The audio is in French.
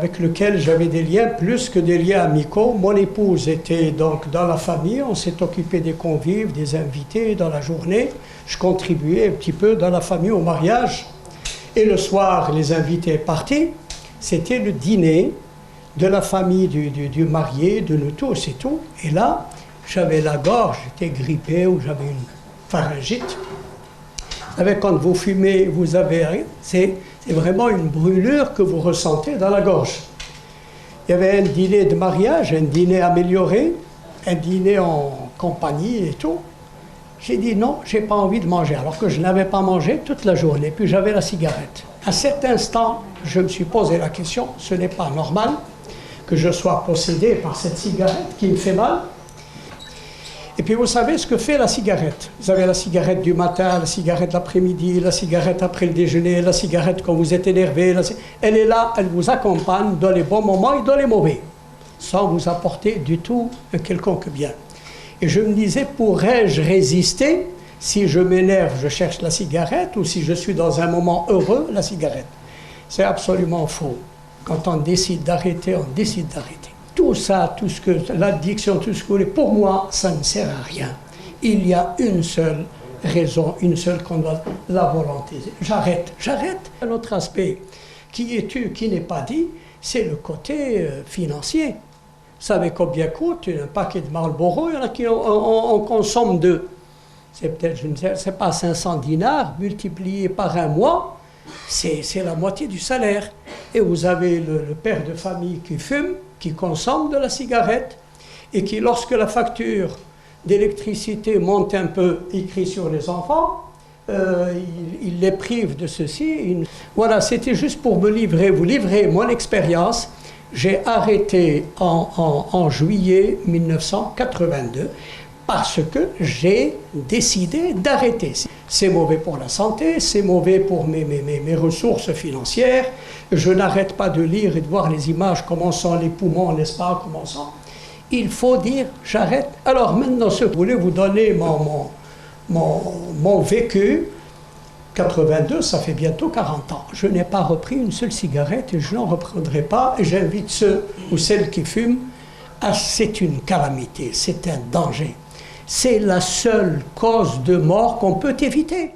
avec lequel j'avais des liens plus que des liens amicaux. Mon épouse était donc dans la famille, on s'est occupé des convives, des invités dans la journée. Je contribuais un petit peu dans la famille au mariage. Et le soir, les invités partis, c'était le dîner de la famille du marié, de nous tous et tout. Et là, j'avais la gorge, j'étais grippé ou j'avais une pharyngite. Vous savez, quand vous fumez, vous avez rien, c'est vraiment une brûlure que vous ressentez dans la gorge. Il y avait un dîner de mariage, un dîner amélioré, un dîner en compagnie et tout. J'ai dit non, j'ai pas envie de manger, alors que je n'avais pas mangé toute la journée, puis j'avais la cigarette. À cet instant, je me suis posé la question, ce n'est pas normal que je sois possédé par cette cigarette qui me fait mal. Et puis vous savez ce que fait la cigarette. Vous avez la cigarette du matin, la cigarette l'après-midi, la cigarette après le déjeuner, la cigarette quand vous êtes énervé. Elle est là, elle vous accompagne dans les bons moments et dans les mauvais, sans vous apporter du tout un quelconque bien. Et je me disais, pourrais-je résister? Si je m'énerve, je cherche la cigarette, ou si je suis dans un moment heureux, la cigarette. C'est absolument faux. Quand on décide d'arrêter, on décide d'arrêter. Tout ça, tout ce que l'addiction, tout ce que vous voulez, pour moi, ça ne sert à rien. Il y a une seule raison, une seule qu'on doit, la volonté. J'arrête. Un autre aspect qui n'est pas dit, c'est le côté financier. Vous savez combien coûte un paquet de Marlboro? Il y en a qui en consomment deux. C'est peut-être, je ne sais, c'est pas 500 dinars multiplié par un mois, c'est la moitié du salaire. Et vous avez le père de famille qui fume, qui consomme de la cigarette, et qui, lorsque la facture d'électricité monte un peu, il crie sur les enfants, il les prive de ceci. Voilà, c'était juste pour vous livrer mon expérience. J'ai arrêté en juillet 1982 parce que j'ai décidé d'arrêter. C'est mauvais pour la santé, c'est mauvais pour mes ressources financières. Je n'arrête pas de lire et de voir les images, comment sont les poumons, n'est-ce pas, comment sont. Il faut dire j'arrête. Alors maintenant, si vous voulez vous donner mon vécu, 82, ça fait bientôt 40 ans. Je n'ai pas repris une seule cigarette et je n'en reprendrai pas. Et j'invite ceux ou celles qui fument c'est une calamité, c'est un danger. C'est la seule cause de mort qu'on peut éviter.